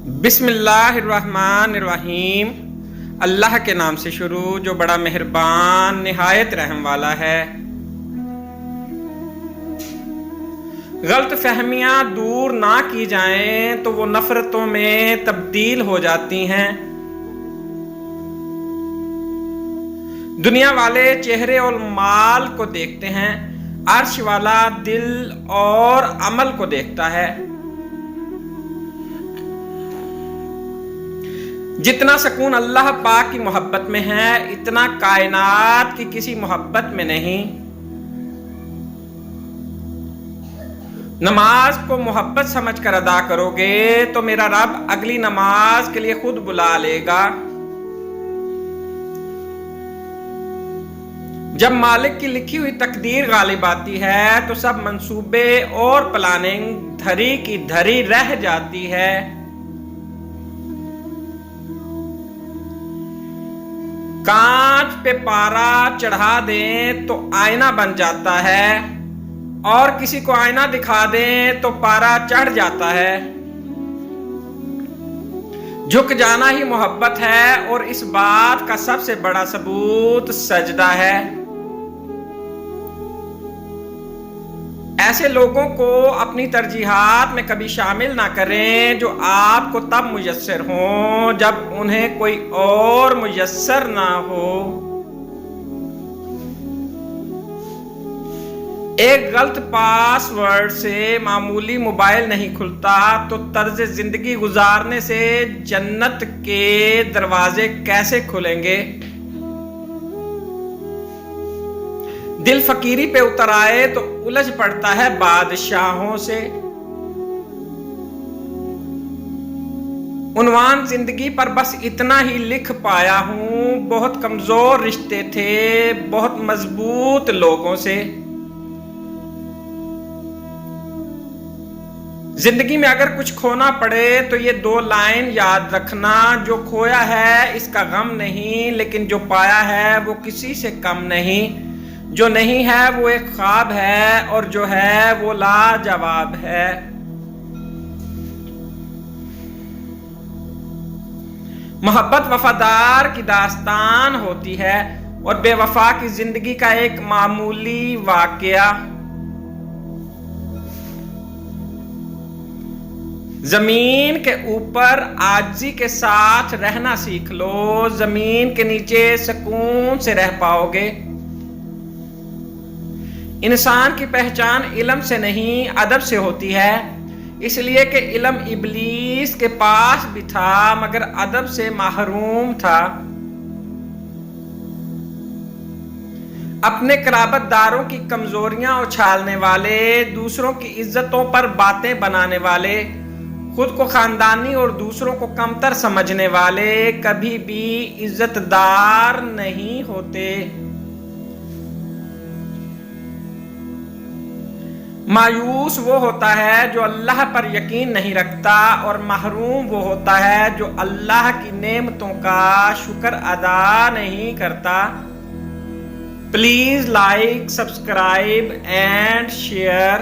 بسم اللہ الرحمن الرحیم۔ اللہ کے نام سے شروع جو بڑا مہربان نہایت رحم والا ہے۔ غلط فہمیاں دور نہ کی جائیں تو وہ نفرتوں میں تبدیل ہو جاتی ہیں۔ دنیا والے چہرے اور مال کو دیکھتے ہیں، عرش والا دل اور عمل کو دیکھتا ہے۔ جتنا سکون اللہ پاک کی محبت میں ہے اتنا کائنات کی کسی محبت میں نہیں۔ نماز کو محبت سمجھ کر ادا کرو گے تو میرا رب اگلی نماز کے لیے خود بلا لے گا۔ جب مالک کی لکھی ہوئی تقدیر غالب آتی ہے تو سب منصوبے اور پلاننگ دھری کی دھری رہ جاتی ہے۔ کانچ پہ پارا چڑھا دیں تو آئینہ بن جاتا ہے، اور کسی کو آئینہ دکھا دیں تو پارا چڑھ جاتا ہے۔ جھک جانا ہی محبت ہے، اور اس بات کا سب سے بڑا ثبوت سجدہ ہے۔ ایسے لوگوں کو اپنی ترجیحات میں کبھی شامل نہ کریں جو آپ کو تب میسر ہوں جب انہیں کوئی اور میسر نہ ہو۔ ایک غلط پاس ورڈ سے معمولی موبائل نہیں کھلتا تو طرز زندگی گزارنے سے جنت کے دروازے کیسے کھلیں گے؟ دل فقیری پہ اتر آئے تو الجھ پڑتا ہے بادشاہوں سے۔ عنوان زندگی پر بس اتنا ہی لکھ پایا ہوں، بہت کمزور رشتے تھے بہت مضبوط لوگوں سے۔ زندگی میں اگر کچھ کھونا پڑے تو یہ 2 لائن یاد رکھنا، جو کھویا ہے اس کا غم نہیں، لیکن جو پایا ہے وہ کسی سے کم نہیں۔ جو نہیں ہے وہ ایک خواب ہے، اور جو ہے وہ لاجواب ہے۔ محبت وفادار کی داستان ہوتی ہے، اور بے وفا کی زندگی کا ایک معمولی واقعہ۔ زمین کے اوپر عاجزی کے ساتھ رہنا سیکھ لو، زمین کے نیچے سکون سے رہ پاؤ گے۔ انسان کی پہچان علم سے نہیں ادب سے ہوتی ہے، اس لیے کہ علم ابلیس کے پاس بھی تھا مگر ادب سے محروم تھا۔ اپنے قرابت داروں کی کمزوریاں اچھالنے والے، دوسروں کی عزتوں پر باتیں بنانے والے، خود کو خاندانی اور دوسروں کو کمتر سمجھنے والے کبھی بھی عزت دار نہیں ہوتے۔ مایوس وہ ہوتا ہے جو اللہ پر یقین نہیں رکھتا، اور محروم وہ ہوتا ہے جو اللہ کی نعمتوں کا شکر ادا نہیں کرتا۔ Please like, subscribe and share.